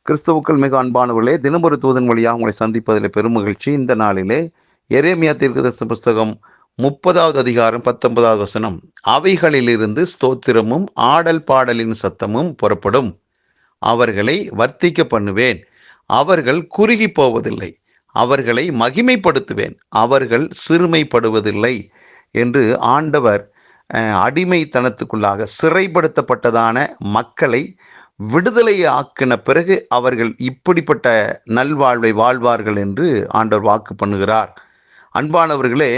கிறிஸ்துவுக்குள் மிக அன்பானவர்களே, தினமொரு தூதன் வழியாக உங்களை சந்திப்பதில் பெரும் மகிழ்ச்சி. இந்த நாளிலே எரேமியா தீர்க்கதரிசன புஸ்தகம் 30வது அதிகாரம் 19வது வசனம். அவைகளிலிருந்து ஸ்தோத்திரமும் ஆடல் பாடலின் சத்தமும் புறப்படும். அவர்களை வர்த்திக்க பண்ணுவேன். அவர்கள் குறுகி போவதில்லை. அவர்களை மகிமைப்படுத்துவேன். அவர்கள் சிறுமைப்படுவதில்லை என்று ஆண்டவர் அடிமைத்தனத்துக்குள்ளாக சிறைப்படுத்தப்பட்டதான மக்களை விடுதலை ஆக்கின பிறகு அவர்கள் இப்படிப்பட்ட நல்வாழ்வை வாழ்வார்கள் என்று ஆண்டவர் வாக்கு பண்ணுகிறார். அன்பானவர்களே,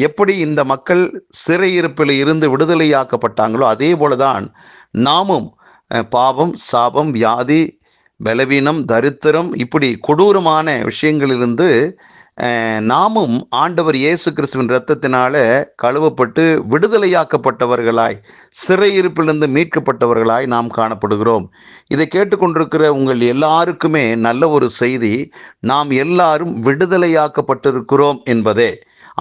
எப்படி இந்த மக்கள் சிறையிருப்பில் இருந்து விடுதலையாக்கப்பட்டாங்களோ அதே போலதான் நாமும் பாவம், சாபம், வியாதி, பலவீனம், தரித்திரம், இப்படி கொடூரமான விஷயங்களிலிருந்து நாமும் ஆண்டவர் இயேசு கிறிஸ்துவின் இரத்தத்தினால கழுவப்பட்டு விடுதலையாக்கப்பட்டவர்களாய், சிறையிருப்பிலிருந்து மீட்கப்பட்டவர்களாய் நாம் காணப்படுகிறோம். இதை கேட்டுக்கொண்டிருக்கிற உங்கள் எல்லாருக்குமே நல்ல ஒரு செய்தி, நாம் எல்லாரும் விடுதலையாக்கப்பட்டிருக்கிறோம் என்பதே.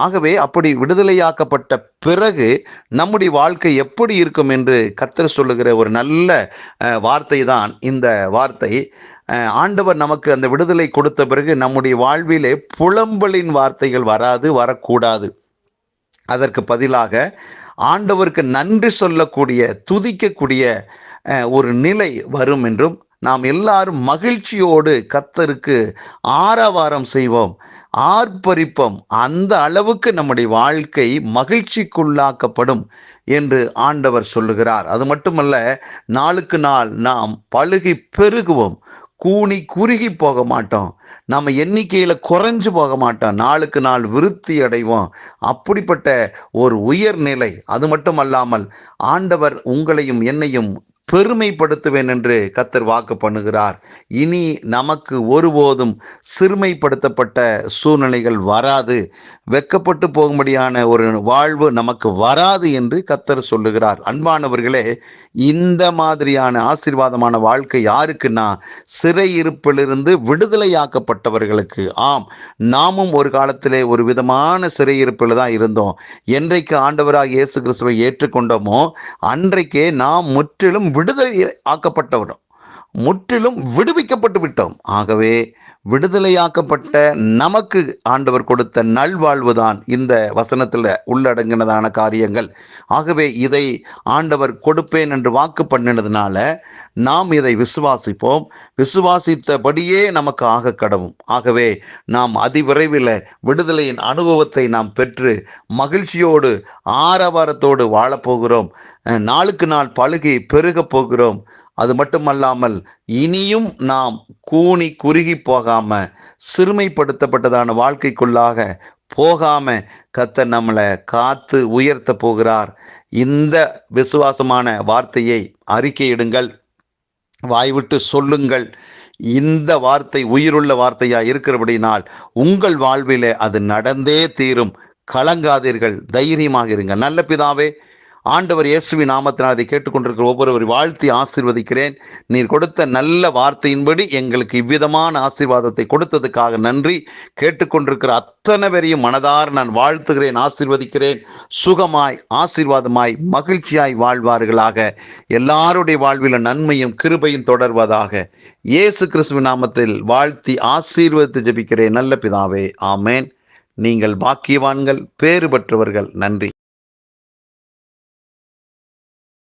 ஆகவே அப்படி விடுதலையாக்கப்பட்ட பிறகு நம்முடைய வாழ்க்கை எப்படி இருக்கும் என்று கர்த்தர் சொல்லுகிற ஒரு நல்ல வார்த்தை தான் இந்த வார்த்தை. ஆண்டவர் நமக்கு அந்த விடுதலை கொடுத்த பிறகு நம்முடைய வாழ்விலே புலம்பலின் வார்த்தைகள் வரக்கூடாது. அதற்கு பதிலாக ஆண்டவருக்கு நன்றி சொல்லக்கூடிய, துதிக்கக்கூடிய ஒரு நிலை வரும் என்றும், நாம் எல்லாரும் மகிழ்ச்சியோடு கர்த்தருக்கு ஆரவாரம் செய்வோம், ஆர்ப்பரிப்போம். அந்த அளவுக்கு நம்முடைய வாழ்க்கை மகிழ்ச்சிக்குள்ளாக்கப்படும் என்று ஆண்டவர் சொல்லுகிறார். அது மட்டுமல்ல, நாளுக்கு நாள் நாம் பலுகி பெருகுவோம். கூனி குறுகி போக மாட்டோம். நம்ம எண்ணிக்கையில் குறைஞ்சு போக மாட்டோம். நாளுக்கு நாள் விருத்தி அடைவோம். அப்படிப்பட்ட ஒரு உயர்நிலை. அது மட்டுமல்லாமல் ஆண்டவர் உங்களையும் என்னையும் பெருமைப்படுத்துவேன் என்று கர்த்தர் வாக்கு பண்ணுகிறார். இனி நமக்கு ஒருபோதும் சிறுமைப்படுத்தப்பட்ட சூழ்நிலைகள் வராது, வெக்கப்பட்டு போகும்படியான ஒரு வாழ்வு நமக்கு வராது என்று கர்த்தர் சொல்லுகிறார். அன்பானவர்களே, இந்த மாதிரியான ஆசீர்வாதமான வாழ்க்கை யாருக்குன்னா, சிறையிருப்பிலிருந்து விடுதலையாக்கப்பட்டவர்களுக்கு. ஆம், நாமும் ஒரு காலத்திலே ஒரு விதமான சிறையிருப்பில் தான் இருந்தோம். என்றைக்கு ஆண்டவராக இயேசு கிறிஸ்துவை ஏற்றுக்கொண்டோமோ அன்றைக்கே நாம் முற்றிலும் விடுதலை ஆக்கப்பட்டவரும், முற்றிலும் விடுவிக்கப்பட்டு விட்டோம். ஆகவே விடுதலையாக்கப்பட்ட நமக்கு ஆண்டவர் கொடுத்த நல்வாழ்வுதான் இந்த வசனத்தில் உள்ளடங்கினதான காரியங்கள். ஆகவே இதை ஆண்டவர் கொடுப்பேன் என்று வாக்கு பண்ணினதுனால நாம் இதை விசுவாசிப்போம். விசுவாசித்தபடியே நமக்கு ஆக கடவும். ஆகவே நாம் அதிவிரைவில் விடுதலையின் அனுபவத்தை நாம் பெற்று மகிழ்ச்சியோடு ஆரவாரத்தோடு வாழப்போகிறோம். நாளுக்கு நாள் பழுகி பெருகப் போகிறோம். அது மட்டுமல்லாமல் இனியும் நாம் கூனி குறுகி போகாம, சிறுமைப்படுத்தப்பட்டதான வாழ்க்கைக்குள்ளாக போகாம கர்த்தர் நம்மளை காத்து உயர்த்த போகிறார். இந்த விசுவாசமான வார்த்தையை அறிக்கையிடுங்கள், வாய்விட்டு சொல்லுங்கள். இந்த வார்த்தை உயிருள்ள வார்த்தையாக இருக்கிறபடினால் உங்கள் வாழ்விலே அது நடந்தே தீரும். கலங்காதீர்கள், தைரியமாக இருங்கள். நல்ல பிதாவே, ஆண்டவர் இயேசுவின் நாமத்தினால் அதை கேட்டுக்கொண்டிருக்கிற ஒவ்வொருவரை வாழ்த்தி ஆசீர்வதிக்கிறேன். நீர் கொடுத்த நல்ல வார்த்தையின்படி எங்களுக்கு இவ்விதமான ஆசீர்வாதத்தை கொடுத்ததுக்காக நன்றி. கேட்டுக்கொண்டிருக்கிற அத்தனை பேரையும் மனதார நான் வாழ்த்துகிறேன், ஆசீர்வதிக்கிறேன். சுகமாய், ஆசீர்வாதமாய், மகிழ்ச்சியாய் வாழ்வார்களாக. எல்லாருடைய வாழ்வில் நன்மையும் கிருபையும் தொடர்வதாக. இயேசு கிறிஸ்துவின் நாமத்தில் வாழ்த்தி ஆசீர்வதித்து ஜெபிக்கிறேன் நல்ல பிதாவே, ஆமேன். நீங்கள் பாக்கியவான்கள், பேறு பெற்றவர்கள். நன்றி.